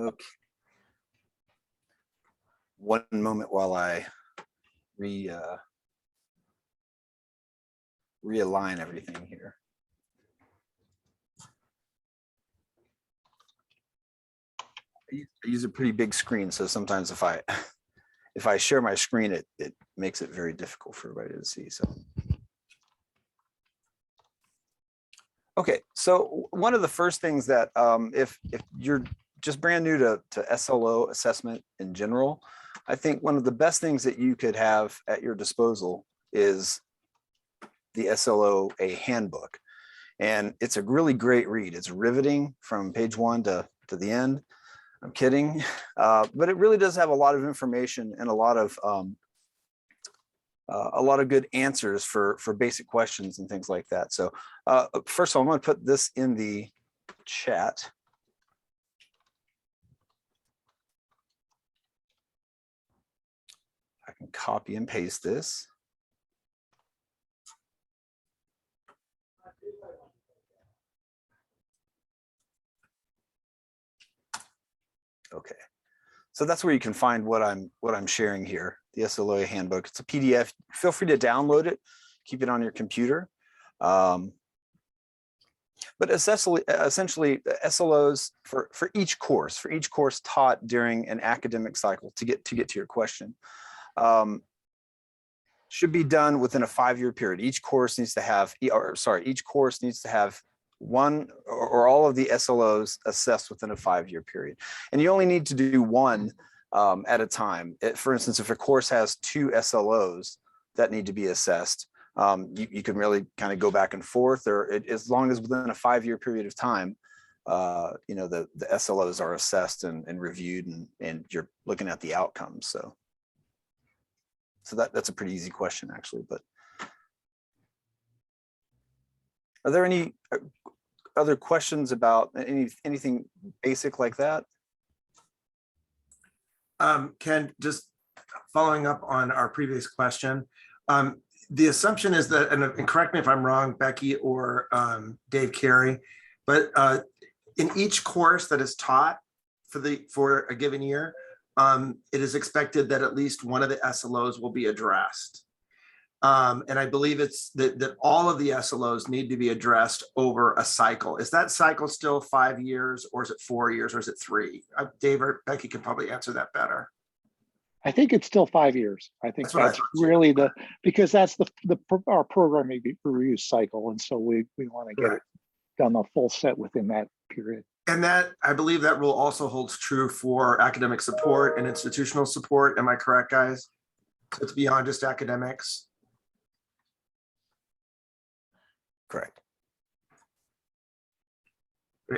Okay. One moment while I realign everything here. I use a pretty big screen, so sometimes if I share my screen, it makes it very difficult for everybody to see. So, okay, so one of the first things that if you're just brand new to SLO assessment in general, I think one of the best things that you could have at your disposal is the SLO handbook. And it's a really great read. It's riveting from page 1 to the end. I'm kidding, but it really does have a lot of information and a lot of good answers for basic questions and things like that. So first of all, I'm going to put this in the chat. I can copy and paste this. Okay, so that's where you can find what I'm sharing here, the SLO handbook. It's a PDF. Feel free to download it, keep it on your computer. But essentially SLOs for each course taught during an academic cycle, to get to your question, should be done within a 5-year period. Each course needs to have, one or all of the SLOs assessed within a 5-year period. And you only need to do one at a time. For instance, if a course has 2 SLOs that need to be assessed, you can really kind of go back and forth, or as long as within a 5-year period of time, the SLOs are assessed and reviewed, and you're looking at the outcomes. So that's a pretty easy question, actually. But are there any other questions about anything basic like that? Ken, just following up on our previous question, the assumption is that, and correct me if I'm wrong, Becky or Dave Carey, but in each course that is taught for a given year, it is expected that at least one of the SLOs will be addressed. And I believe it's that all of the SLOs need to be addressed over a cycle. Is that cycle still 5 years, or is it 4 years, or is it 3? Dave or Becky can probably answer that better. I think it's still 5 years. I think that's really because that's our program review cycle. And so we want to get it done the full set within that period. And that, I believe that rule also holds true for academic support and institutional support. Am I correct, guys? So it's beyond just academics. Correct.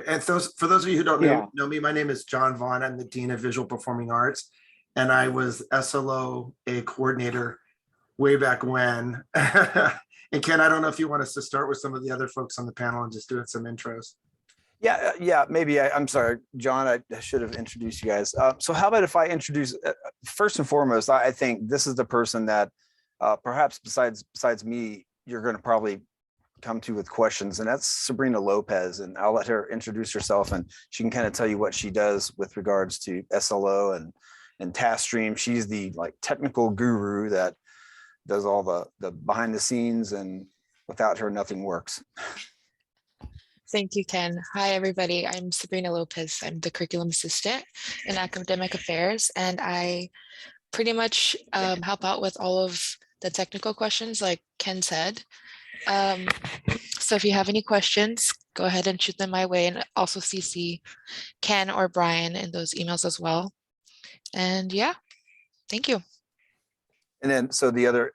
And for those of you who don't know me, my name is John Vaughn. I'm the Dean of Visual Performing Arts, and I was SLO coordinator way back when. And Ken, I don't know if you want us to start with some of the other folks on the panel and just do some intros. Yeah, maybe. I'm sorry, John, I should have introduced you guys. So how about if I introduce, first and foremost, I think this is the person that perhaps besides me, you're going to probably come to with questions, and that's Sabrina Lopez. And I'll let her introduce herself, and she can kind of tell you what she does with regards to SLO and Taskstream. She's the technical guru that does all the behind the scenes, and without her, nothing works. Thank you, Ken. Hi, everybody. I'm Sabrina Lopez. I'm the curriculum assistant in academic affairs, and I pretty much help out with all of the technical questions, like Ken said. So if you have any questions, go ahead and shoot them my way, and also CC Ken or Brian in those emails as well. And yeah, thank you. And then, so the other,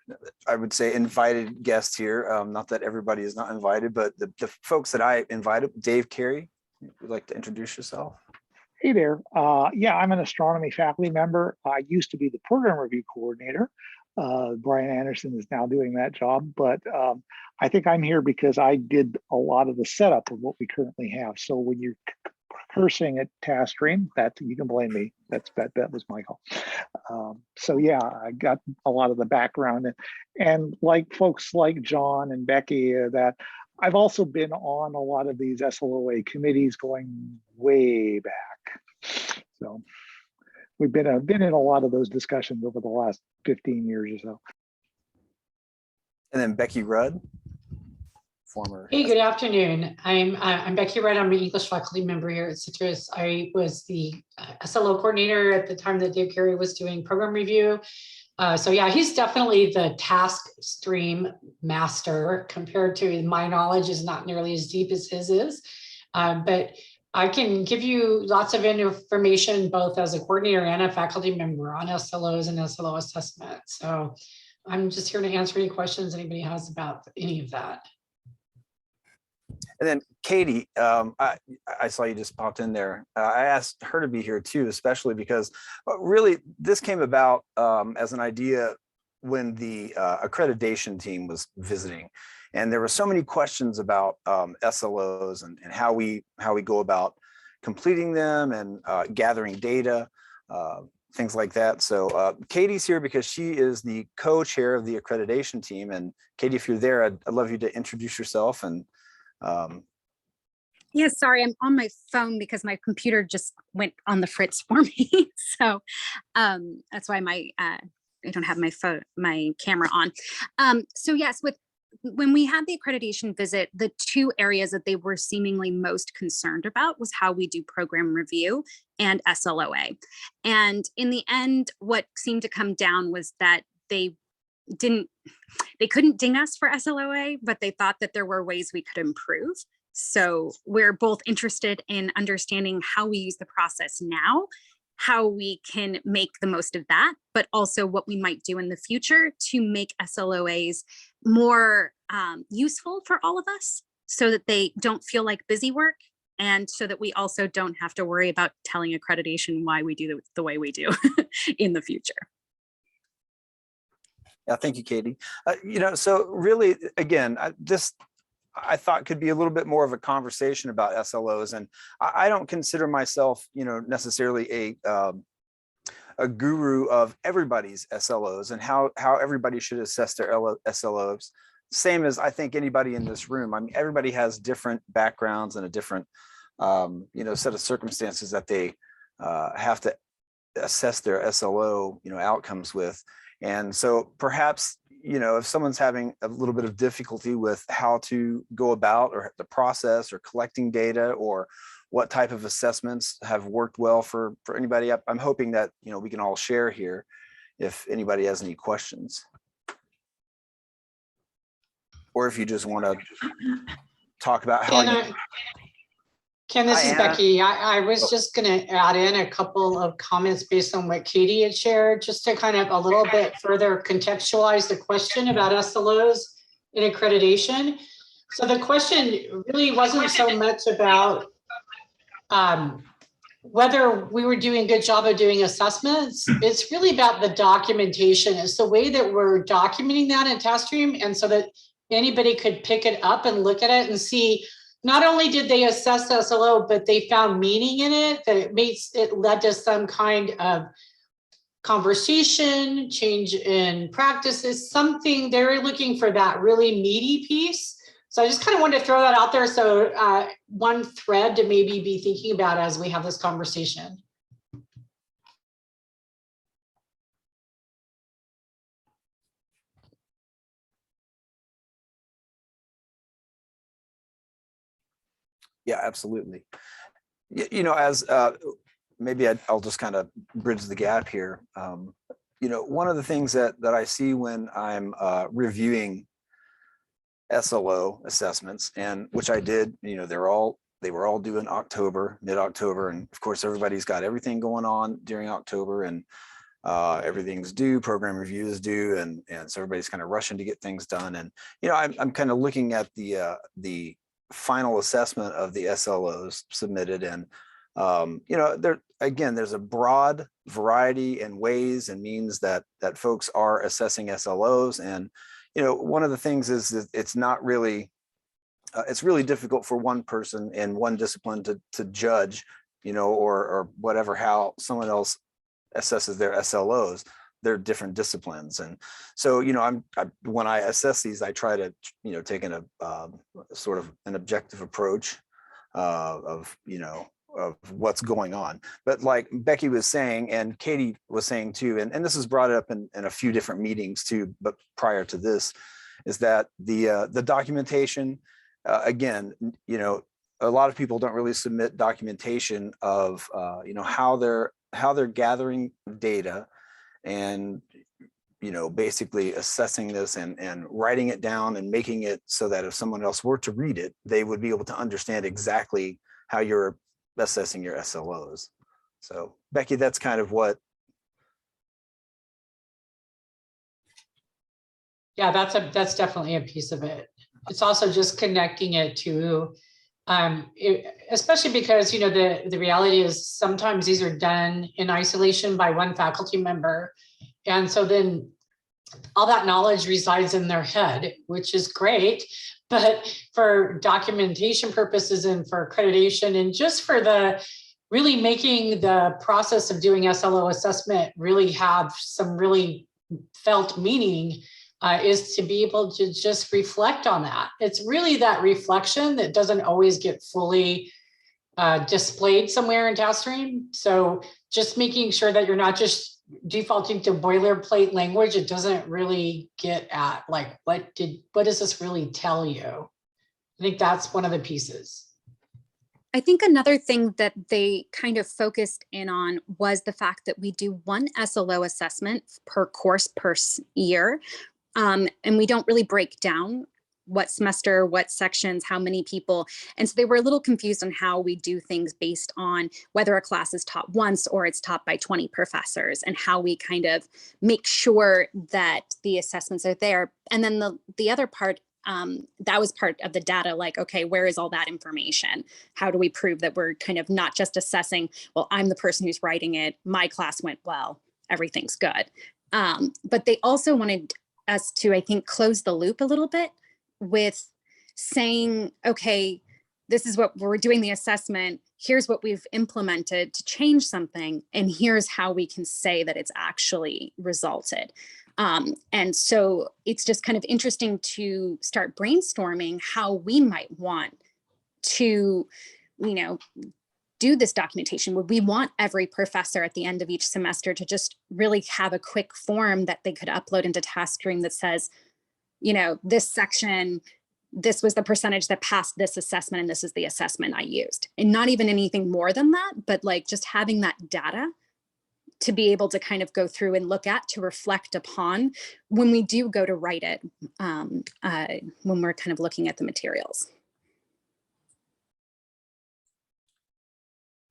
I would say, invited guest here, not that everybody is not invited, but the folks that I invited, Dave Carey, would you like to introduce yourself? Hey there. Yeah, I'm an astronomy faculty member. I used to be the program review coordinator. Brian Anderson is now doing that job, but I think I'm here because I did a lot of the setup of what we currently have. So when you're cursing at Taskstream, that you can blame me. That was Michael. So yeah, I got a lot of the background, and like folks like John and Becky, that I've also been on a lot of these SLOA committees going way back. So we've been in a lot of those discussions over the last 15 years or so. And then Becky Rudd, former. Hey, good afternoon. I'm Becky Wright. I'm an English faculty member here at Citrus. I was the SLO coordinator at the time that Dave Carey was doing program review. So yeah, he's definitely the Taskstream master. Compared to my knowledge is not nearly as deep as his is. But I can give you lots of information both as a coordinator and a faculty member on SLOs and SLO assessment. So I'm just here to answer any questions anybody has about any of that. And then Katie, I saw you just popped in there. I asked her to be here too, especially because really this came about as an idea when the accreditation team was visiting. And there were so many questions about SLOs and how we go about completing them and gathering data, things like that. So Katie's here because she is the co-chair of the accreditation team. And Katie, if you're there, I'd love you to introduce yourself and yeah, sorry, I'm on my phone because my computer just went on the fritz for me. So that's why I don't have my camera on. So yes, when we had the accreditation visit, the two areas that they were seemingly most concerned about was how we do program review and SLOA. And in the end, what seemed to come down was that they couldn't ding us for SLOA, but they thought that there were ways we could improve. So we're both interested in understanding how we use the process now, how we can make the most of that, but also what we might do in the future to make SLOAs more useful for all of us so that they don't feel like busy work, and so that we also don't have to worry about telling accreditation why we do the way we do in the future. Yeah, thank you, Katie. So really, again, I thought could be a little bit more of a conversation about SLOs, and I don't consider myself, necessarily a guru of everybody's SLOs and how everybody should assess their SLOs. Same as I think anybody in this room. I mean, everybody has different backgrounds and a different, set of circumstances that they have to assess their SLO, outcomes with. And so perhaps, if someone's having a little bit of difficulty with how to go about or the process or collecting data or what type of assessments have worked well for anybody, I'm hoping that, we can all share here if anybody has any questions. Or if you just want to talk about how Ken, this Hi, is Anna. Becky. I was just going to add in a couple of comments based on what Katie had shared, just to kind of a little bit further contextualize the question about SLOs in accreditation. So the question really wasn't so much about whether we were doing a good job of doing assessments. It's really about the documentation. It's the way that we're documenting that in Taskstream, and so that anybody could pick it up and look at it and see, not only did they assess the SLO, but they found meaning in it, that it led to some kind of conversation, change in practices, something. They're looking for that really meaty piece. So I just kind of wanted to throw that out there. So one thread to maybe be thinking about as we have this conversation. Yeah, absolutely. As maybe I'll just kind of bridge the gap here. One of the things that I see when I'm reviewing SLO assessments, and which I did, they were all due in October, mid-October, and of course everybody's got everything going on during October, and everything's due, program review is due, and so everybody's kind of rushing to get things done. And I'm kind of looking at the final assessment of the SLOs submitted, and there's a broad variety and ways and means that folks are assessing SLOs. And one of the things is that it's not really it's really difficult for one person in one discipline to judge, or whatever, how someone else assesses their SLOs. They're different disciplines. And so, when I assess these, I try to, take sort of an objective approach of of what's going on. But like Becky was saying, and Katie was saying too, and this is brought up in a few different meetings too, but prior to this, is that the documentation, again, you know, a lot of people don't really submit documentation of you know, how they're gathering data and, you know, basically assessing this and writing it down and making it so that if someone else were to read it, they would be able to understand exactly how you're assessing your SLOs. So Becky, that's kind of what. Yeah, that's definitely a piece of it. It's also just connecting it to, especially because, you know, the reality is sometimes these are done in isolation by one faculty member. And so then all that knowledge resides in their head, which is great. But for documentation purposes and for accreditation and just for the really making the process of doing SLO assessment really have some really felt meaning, is to be able to just reflect on that. It's really that reflection that doesn't always get fully displayed somewhere in Taskstream. So just making sure that you're not just defaulting to boilerplate language, it doesn't really get at like, what does this really tell you? I think that's one of the pieces. I think another thing that they kind of focused in on was the fact that we do one SLO assessment per course per year. And we don't really break down what semester, what sections, how many people. And so they were a little confused on how we do things based on whether a class is taught once or it's taught by 20 professors, and how we kind of make sure that the assessments are there. And then the other part, that was part of the data, like, okay, where is all that information? How do we prove that we're kind of not just assessing, well, I'm the person who's writing it, my class went well, everything's good. But they also wanted us to, I think, close the loop a little bit with saying, okay, this is what we're doing the assessment, here's what we've implemented to change something, and here's how we can say that it's actually resulted. And so it's just kind of interesting to start brainstorming how we might want to, you know, do this documentation. Would we want every professor at the end of each semester to just really have a quick form that they could upload into Taskstream that says, you know, this section, this was the percentage that passed this assessment, and this is the assessment I used. And not even anything more than that, but like just having that data to be able to kind of go through and look at, to reflect upon when we do go to write it, when we're kind of looking at the materials.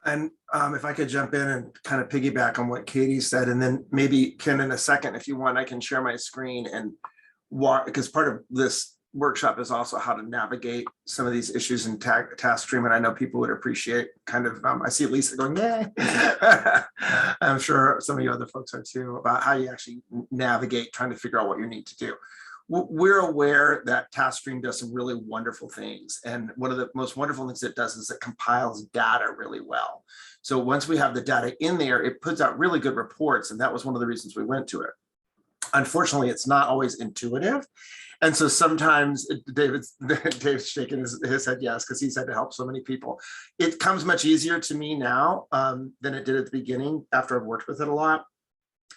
And if I could jump in and kind of piggyback on what Katie said, and then maybe Ken, in a second, if you want, I can share my screen and walk, because part of this workshop is also how to navigate some of these issues in Taskstream. And I know people would appreciate kind of, I see Lisa going, yeah. I'm sure some of you other folks are too, about how you actually navigate trying to figure out what you need to do. We're aware that Taskstream does some really wonderful things. And one of the most wonderful things it does is it compiles data really well. So once we have the data in there, it puts out really good reports. And that was one of the reasons we went to it. Unfortunately, it's not always intuitive. And so sometimes Dave's shaking his head yes, because he's had to help so many people. It comes much easier to me now than it did at the beginning after I've worked with it a lot.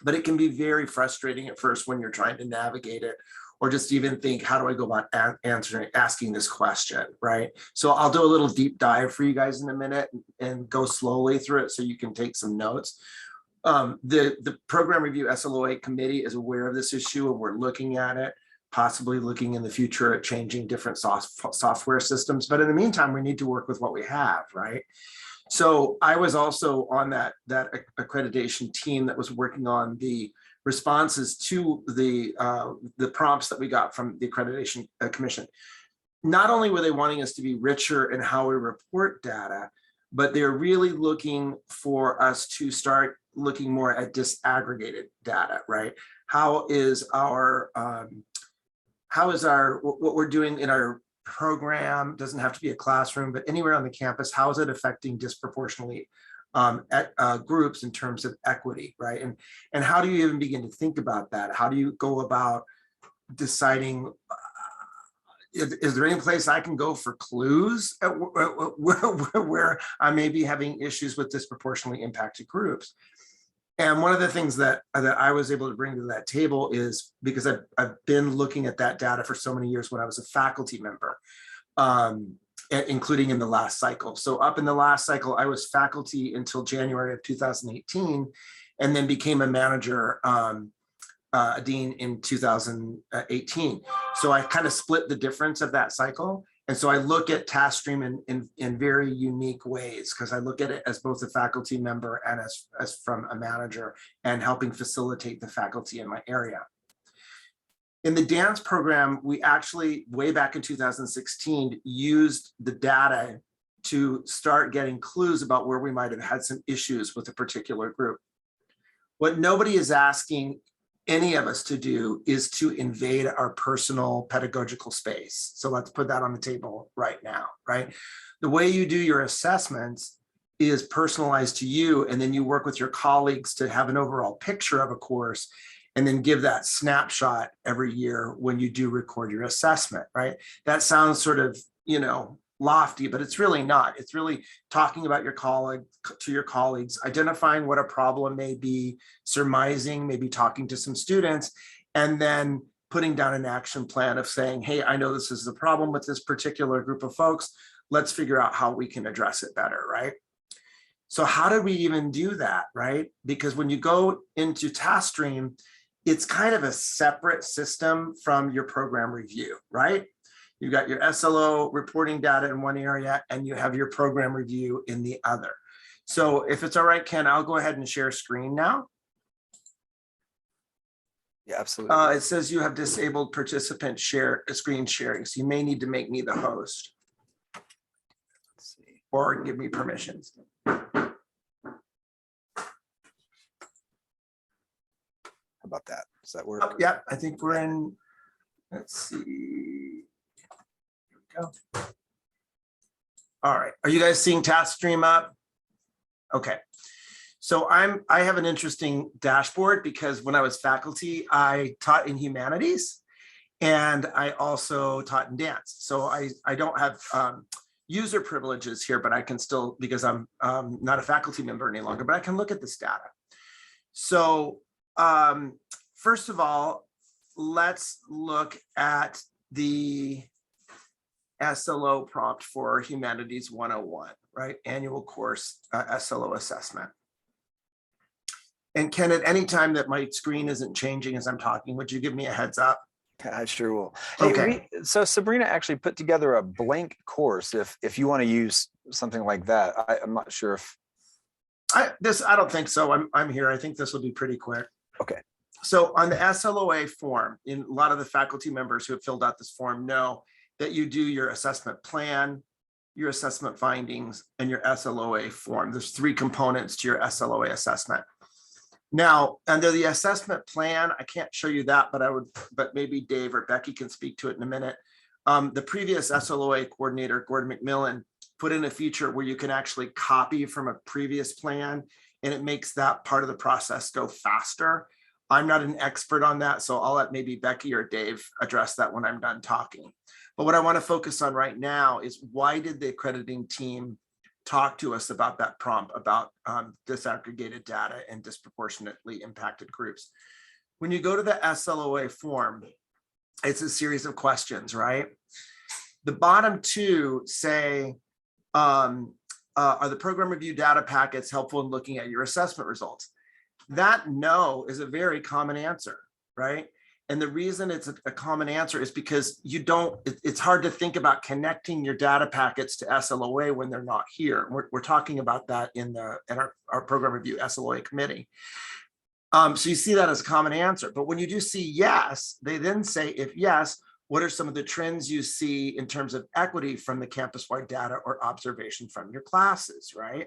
But it can be very frustrating at first when you're trying to navigate it, or just even think, how do I go about asking this question, right? So I'll do a little deep dive for you guys in a minute and go slowly through it so you can take some notes. The Program Review SLOA Committee is aware of this issue, and we're looking at it, possibly looking in the future at changing different software systems. But in the meantime, we need to work with what we have, right? So I was also on that accreditation team that was working on the responses to the prompts that we got from the Accreditation Commission. Not only were they wanting us to be richer in how we report data, but they're really looking for us to start looking more at disaggregated data, right? How is our what we're doing in our program, doesn't have to be a classroom, but anywhere on the campus, how is it affecting disproportionately groups in terms of equity, right? And how do you even begin to think about that? How do you go about deciding is there any place I can go for clues at where I may be having issues with disproportionately impacted groups? And one of the things that I was able to bring to that table is because I've been looking at that data for so many years when I was a faculty member, including in the last cycle. So up in the last cycle, I was faculty until January of 2018, and then became a manager, a dean in 2018. So I kind of split the difference of that cycle. And so I look at Taskstream in very unique ways, because I look at it as both a faculty member and as from a manager, and helping facilitate the faculty in my area. In the dance program, we actually, way back in 2016, used the data to start getting clues about where we might have had some issues with a particular group. What nobody is asking any of us to do is to invade our personal pedagogical space. So let's put that on the table right now, right? The way you do your assessments is personalized to you, and then you work with your colleagues to have an overall picture of a course, and then give that snapshot every year when you do record your assessment, right? That sounds sort of, lofty, but it's really not. It's really talking about your colleagues, identifying what a problem may be, surmising, maybe talking to some students, and then putting down an action plan of saying, hey, I know this is the problem with this particular group of folks. Let's figure out how we can address it better, right? So how did we even do that, right? Because when you go into Taskstream, it's kind of a separate system from your program review, right? You've got your SLO reporting data in one area, and you have your program review in the other. So if it's all right, Ken, I'll go ahead and share screen now. Yeah, absolutely. It says you have disabled participant screen sharing, so you may need to make me the host. Let's see. Or give me permissions. How about that? Does that work? Yeah, I think we're in, let's see. Here we go. All right, are you guys seeing Taskstream up? Okay, so I have an interesting dashboard because when I was faculty, I taught in humanities and I also taught in dance. So I don't have user privileges here, but I can still, because I'm not a faculty member any longer, but I can look at this data. So first of all, let's look at the SLO prompt for Humanities 101, right? Annual course SLO assessment. And Ken, at any time that my screen isn't changing as I'm talking, would you give me a heads up? I sure will. Okay. Hey, so Sabrina actually put together a blank course if you want to use something like that. I'm not sure if I don't think so. I'm here. I think this will be pretty quick. Okay. So on the SLOA form, in a lot of the faculty members who have filled out this form know that you do your assessment plan, your assessment findings, and your SLOA form. There's 3 components to your SLOA assessment. Now, under the assessment plan, I can't show you that, but maybe Dave or Becky can speak to it in a minute. The previous SLOA coordinator, Gordon McMillan, put in a feature where you can actually copy from a previous plan, and it makes that part of the process go faster. I'm not an expert on that, so I'll let maybe Becky or Dave address that when I'm done talking. But what I want to focus on right now is, why did the accrediting team talk to us about that prompt about disaggregated data and disproportionately impacted groups? When you go to the SLOA form, it's a series of questions, right? The bottom 2 say, are the program review data packets helpful in looking at your assessment results? That no is a very common answer, right? And the reason it's a common answer is because it's hard to think about connecting your data packets to SLOA when they're not here. We're talking about that in our program review SLOA committee. So you see that as a common answer. But when you do see yes, they then say, if yes, what are some of the trends you see in terms of equity from the campus-wide data or observation from your classes, right?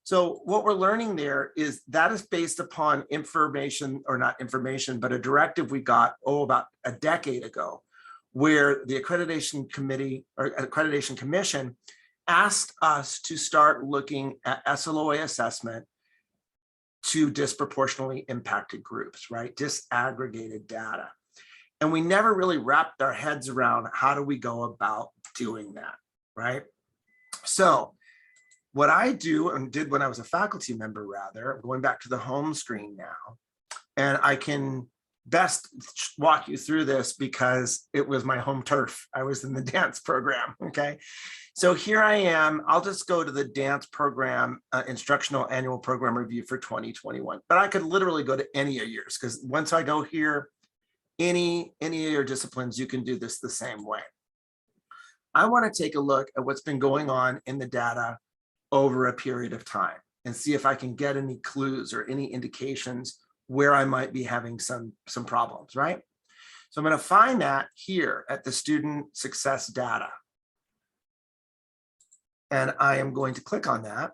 So what we're learning there is that is based upon information, or not information, but a directive we got, about a decade ago, where the accreditation committee or accreditation commission asked us to start looking at SLOA assessment to disproportionately impacted groups, right? Disaggregated data. And we never really wrapped our heads around how do we go about doing that, right? So what I do and did when I was a faculty member, rather, I'm going back to the home screen now, and I can best walk you through this because it was my home turf. I was in the dance program, okay? So here I am. I'll just go to the dance program instructional annual program review for 2021, but I could literally go to any of yours because once I go here, any of your disciplines, you can do this the same way. I want to take a look at what's been going on in the data over a period of time and see if I can get any clues or any indications where I might be having some problems, right? So I'm going to find that here at the student success data. And I am going to click on that,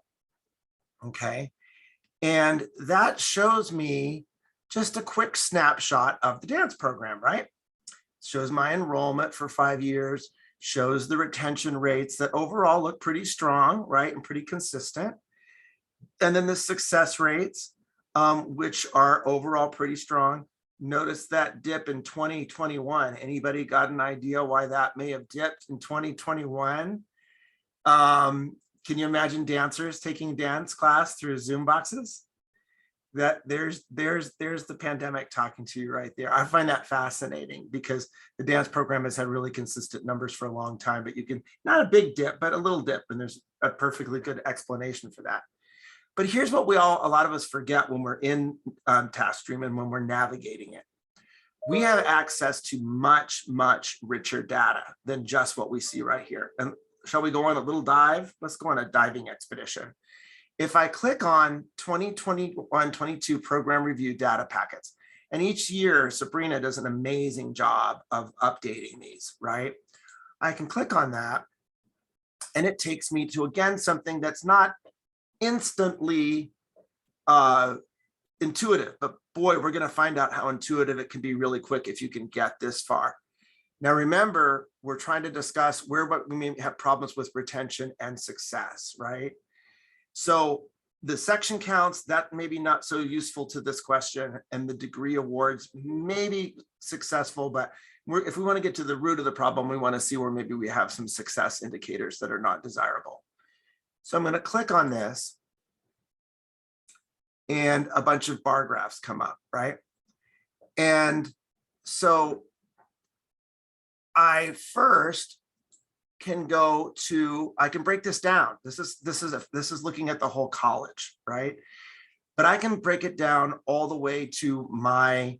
okay? And that shows me just a quick snapshot of the dance program, right? Shows my enrollment for 5 years, shows the retention rates that overall look pretty strong, right? And pretty consistent. And then the success rates, which are overall pretty strong. Notice that dip in 2021. Anybody got an idea why that may have dipped in 2021? Can you imagine dancers taking dance class through Zoom boxes? That there's the pandemic talking to you right there. I find that fascinating because the dance program has had really consistent numbers for a long time, but you can, not a big dip, but a little dip, and there's a perfectly good explanation for that. But here's what a lot of us forget when we're in Taskstream and when we're navigating it. We have access to much, much richer data than just what we see right here. And shall we go on a little dive? Let's go on a diving expedition. If I click on 2021-22 program review data packets, and each year Sabrina does an amazing job of updating these, right? I can click on that and it takes me to, again, something that's not instantly intuitive, but boy, we're going to find out how intuitive it can be really quick if you can get this far. Now, remember, we're trying to discuss where we may have problems with retention and success, right? So the section counts, that may be not so useful to this question, and the degree awards may be successful, but if we want to get to the root of the problem, we want to see where maybe we have some success indicators that are not desirable. So I'm going to click on this and a bunch of bar graphs come up, right? And so I first can go to, I can break this down. This is looking at the whole college, right? But I can break it down all the way to my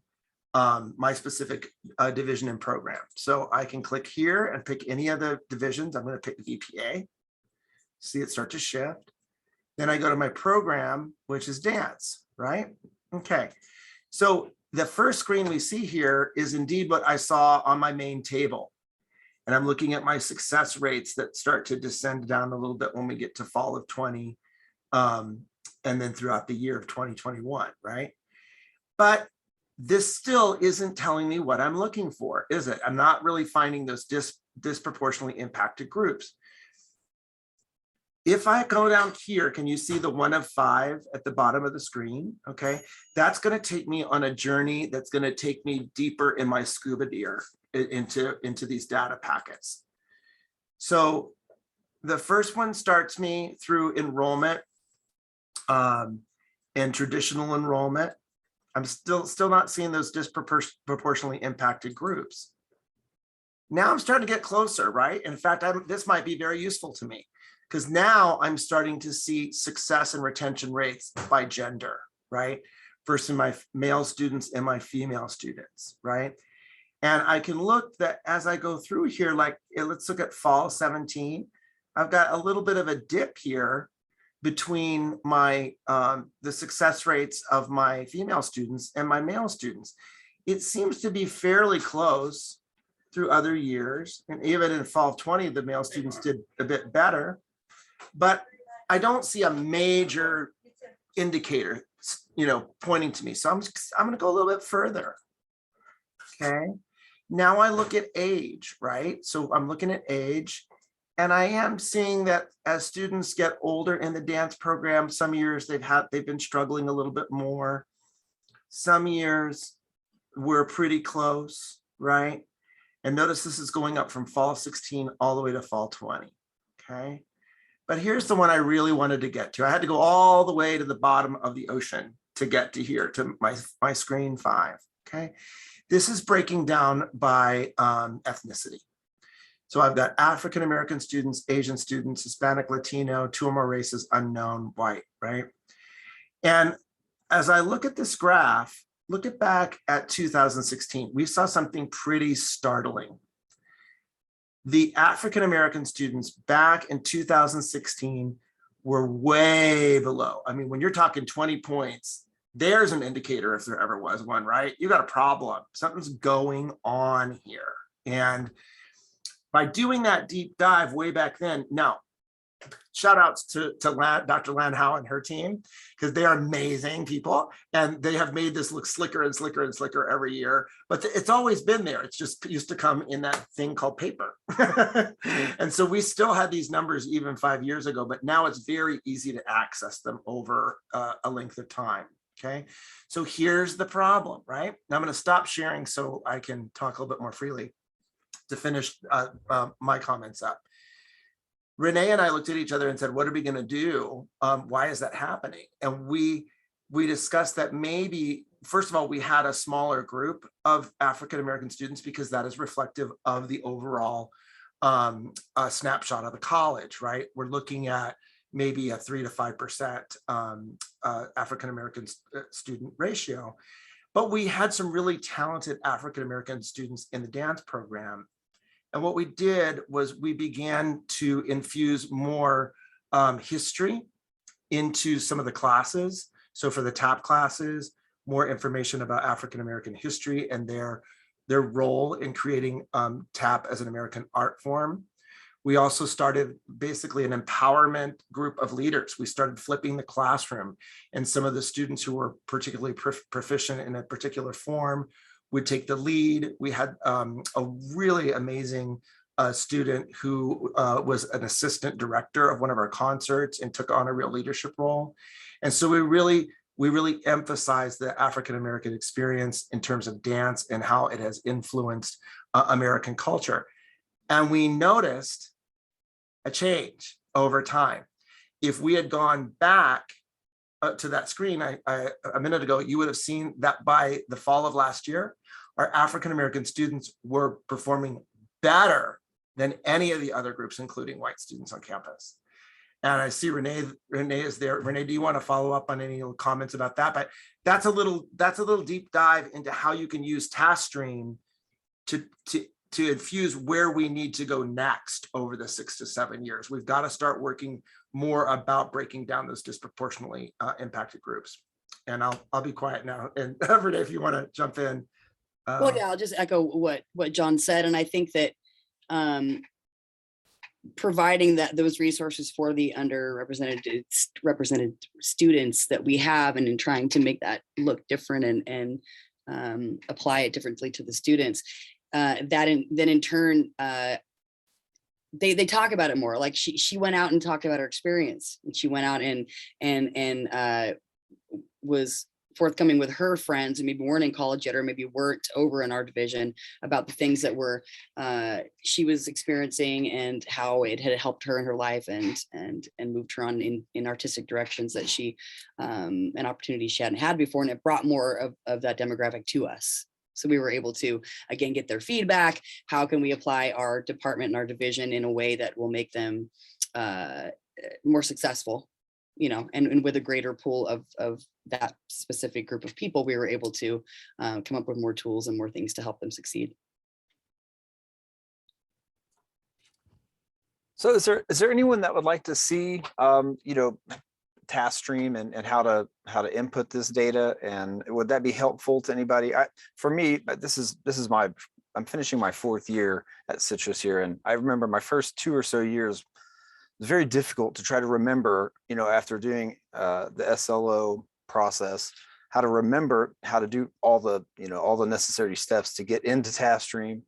my specific division and program. So I can click here and pick any of the divisions. I'm going to pick VPA. See it start to shift. Then I go to my program, which is dance, right? Okay. So the first screen we see here is indeed what I saw on my main table. And I'm looking at my success rates that start to descend down a little bit when we get to fall of 20, and then throughout the year of 2021, right? But this still isn't telling me what I'm looking for, is it? I'm not really finding those disproportionately impacted groups. If I go down here, can you see the 1 of 5 at the bottom of the screen? Okay, that's going to take me on a journey that's going to take me deeper in my scuba gear into these data packets. So the first one starts me through enrollment and traditional enrollment. I'm still not seeing those disproportionately impacted groups. Now I'm starting to get closer, right? In fact, this might be very useful to me, because now I'm starting to see success and retention rates by gender, right? Versus my male students and my female students, right? And I can look that as I go through here, like let's look at fall 17. I've got a little bit of a dip here between my the success rates of my female students and my male students. It seems to be fairly close through other years. And even in fall 20, the male students did a bit better. But I don't see a major indicator, pointing to me. So I'm going to go a little bit further. Okay. Now I look at age, right? So I'm looking at age, and I am seeing that as students get older in the dance program, some years they've been struggling a little bit more. Some years we're pretty close, right? And notice this is going up from fall of 16 all the way to fall 20, okay? But here's the one I really wanted to get to. I had to go all the way to the bottom of the ocean to get to here, to my screen 5, okay? This is breaking down by ethnicity. So I've got African-American students, Asian students, Hispanic, Latino, 2 or more races, unknown, white, right? And as I look at this graph, look at back at 2016, we saw something pretty startling. The African-American students back in 2016 were way below. I mean, when you're talking 20 points, there's an indicator if there ever was one, right? You got a problem. Something's going on here. And by doing that deep dive way back then, now, shout outs to Dr. Landau and her team, because they are amazing people and they have made this look slicker and slicker and slicker every year, but it's always been there. It's just used to come in that thing called paper. And so we still had these numbers even 5 years ago, but now it's very easy to access them over a length of time. Okay, so here's the problem, right? Now I'm going to stop sharing so I can talk a little bit more freely to finish my comments up. Renee and I looked at each other and said, what are we going to do? Why is that happening? And we discussed that maybe, first of all, we had a smaller group of African-American students because that is reflective of the overall snapshot of the college, right? We're looking at maybe a 3 to 5% African-American student ratio. But we had some really talented African-American students in the dance program. And what we did was we began to infuse more history into some of the classes. So for the TAP classes, more information about African-American history and their role in creating TAP as an American art form. We also started basically an empowerment group of leaders. We started flipping the classroom, and some of the students who were particularly proficient in a particular form would take the lead. We had a really amazing student who was an assistant director of one of our concerts and took on a real leadership role. And so we really emphasized the African-American experience in terms of dance and how it has influenced American culture. And we noticed a change over time. If we had gone back to that screen a minute ago, you would have seen that by the fall of last year, our African-American students were performing better than any of the other groups, including white students on campus. And I see Renee is there. Renee, do you want to follow up on any comments about that? But that's a little deep dive into how you can use Taskstream to infuse where we need to go next over the 6 to 7 years. We've got to start working more about breaking down those disproportionately impacted groups. And I'll be quiet now. And Renee, if you want to jump in. Well, yeah, I'll just echo what John said. And I think that providing those resources for the represented students that we have, and in trying to make that look different and apply it differently to the students, then in turn, they talk about it more. Like she went out and talked about her experience, and she went out and was forthcoming with her friends and maybe weren't in college yet, or maybe weren't over in our division, about the things that were she was experiencing and how it had helped her in her life and moved her on in artistic directions that she an opportunity she hadn't had before, and it brought more of that demographic to us. So we were able to, again, get their feedback. How can we apply our department and our division in a way that will make them more successful, and with a greater pool of that specific group of people, we were able to come up with more tools and more things to help them succeed. So is there anyone that would like to see, Taskstream and how to input this data, and would that be helpful to anybody? For me, I'm finishing my 4th year at Citrus here, and I remember my first 2 or so years was very difficult to try to remember, after doing the SLO process, how to remember how to do all the necessary steps to get into Taskstream,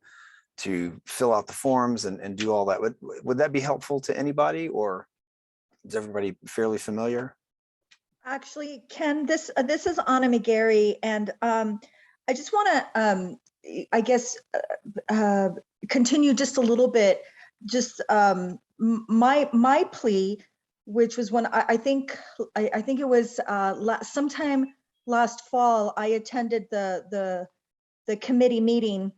to fill out the forms and do all that. Would that be helpful to anybody, or is everybody fairly familiar? Actually, Ken, this is Anna McGarry, and I just want to I guess, continue just a little bit, just my plea, which was when I think it was sometime last fall, I attended the committee meeting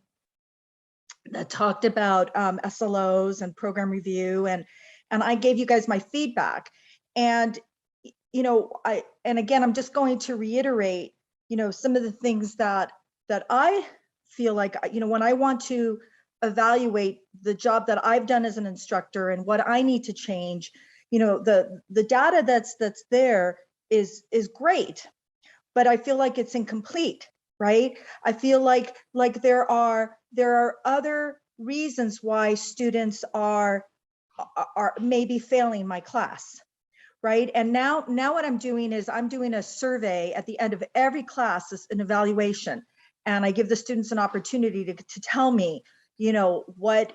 that talked about SLOs and program review, and I gave you guys my feedback. And and again, I'm just going to reiterate, some of the things that I feel like, when I want to evaluate the job that I've done as an instructor and what I need to change, the data that's there is great, but I feel like it's incomplete, right? I feel like there are other reasons why students are maybe failing my class, right? And now what I'm doing is I'm doing a survey at the end of every class, an evaluation, and I give the students an opportunity to tell me, what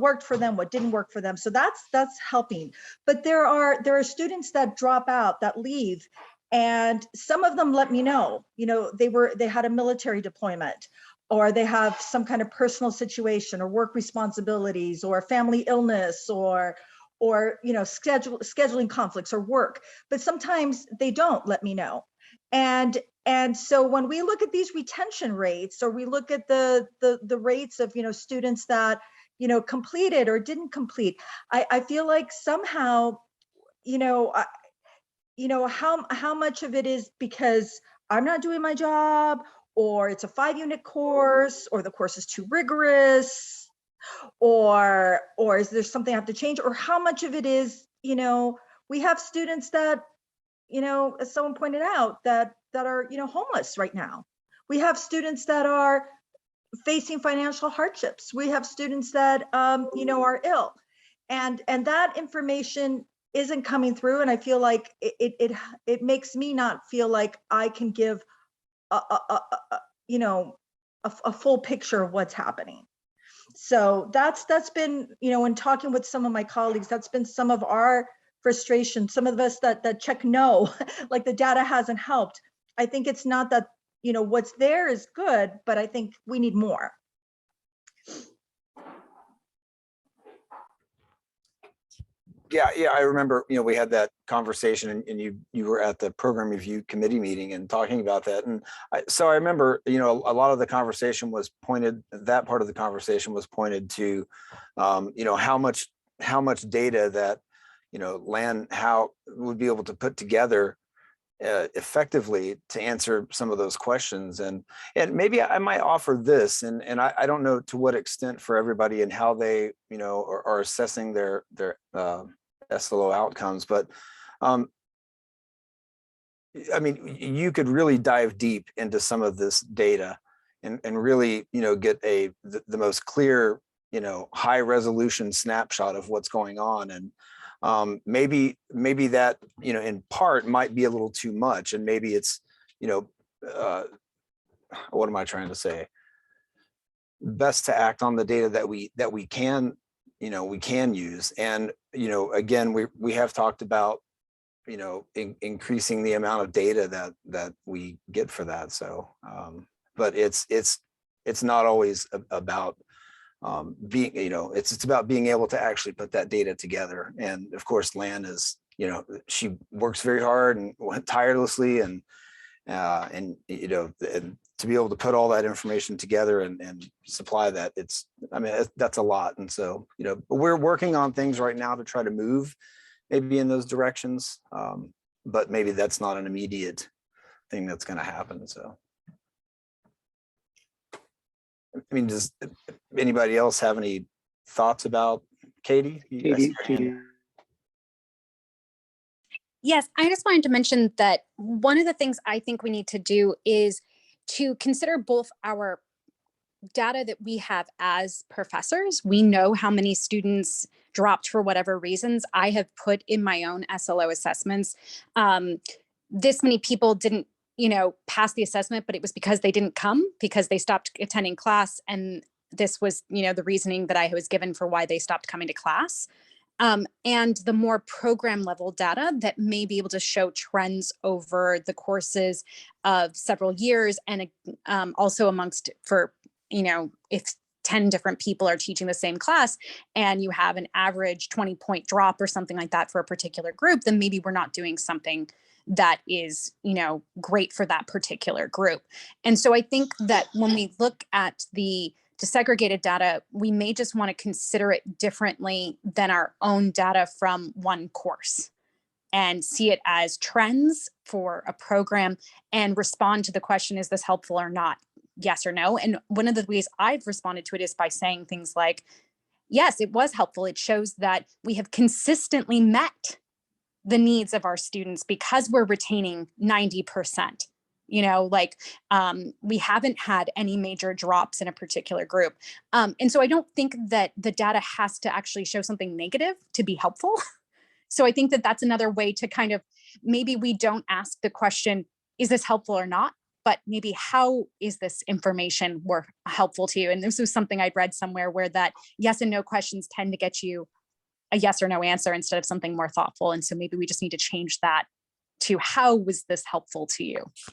worked for them, what didn't work for them. So that's helping. But there are students that drop out, that leave, and some of them let me know, they had a military deployment, or they have some kind of personal situation or work responsibilities or family illness or scheduling conflicts or work, but sometimes they don't let me know. And so when we look at these retention rates, or we look at the rates of students that completed or didn't complete, I feel like somehow how much of it is because I'm not doing my job, or it's a 5-unit course, or the course is too rigorous, or is there something I have to change, or how much of it is, we have students that, as someone pointed out, that are, homeless right now. We have students that are facing financial hardships. We have students that, are ill, and that information isn't coming through. And I feel like it makes me not feel like I can give a full picture of what's happening. So that's been, in talking with some of my colleagues, that's been some of our frustration. Some of us that check no, like the data hasn't helped. I think it's not that, what's there is good, but I think we need more. Yeah, I remember, we had that conversation, and you were at the program review committee meeting and talking about that. And so I remember, a lot of the conversation was pointed, that part of the conversation was pointed to, how much data that, LAN would be able to put together effectively to answer some of those questions. And maybe I might offer this, and I don't know to what extent for everybody and how they, are assessing their SLO outcomes, but I mean, you could really dive deep into some of this data and really, get the most clear, high resolution snapshot of what's going on. And maybe that, in part might be a little too much, and maybe it's, what am I trying to say? Best to act on the data that we can, we can use. And, again, we have talked about, increasing the amount of data that we get for that. So, but it's not always about being, it's about being able to actually put that data together. And of course, Lan is, she works very hard and tirelessly, and and to be able to put all that information together and supply that, that's a lot. And so, we're working on things right now to try to move maybe in those directions, but maybe that's not an immediate thing that's going to happen. So, I mean, does anybody else have any thoughts about Katie? Katie. Yes, I just wanted to mention that one of the things I think we need to do is to consider both our data that we have as professors. We know how many students dropped for whatever reasons. I have put in my own SLO assessments. This many people didn't, pass the assessment, but it was because they didn't come, because they stopped attending class. And this was, the reasoning that I was given for why they stopped coming to class. and the more program level data that may be able to show trends over the courses of several years, and also amongst, for, if 10 different people are teaching the same class and you have an average 20-point drop or something like that for a particular group, then maybe we're not doing something that is, great for that particular group. And so I think that when we look at the disaggregated data, we may just want to consider it differently than our own data from one course, and see it as trends for a program and respond to the question, is this helpful or not? Yes or no. And one of the ways I've responded to it is by saying things like, yes, it was helpful. It shows that we have consistently met the needs of our students because we're retaining 90%. We haven't had any major drops in a particular group. And so I don't think that the data has to actually show something negative to be helpful. So I think that that's another way to kind of, maybe we don't ask the question, is this helpful or not? But maybe, how is this information more helpful to you? And this was something I'd read somewhere, where that yes and no questions tend to get you a yes or no answer instead of something more thoughtful. And so maybe we just need to change that to, how was this helpful to you?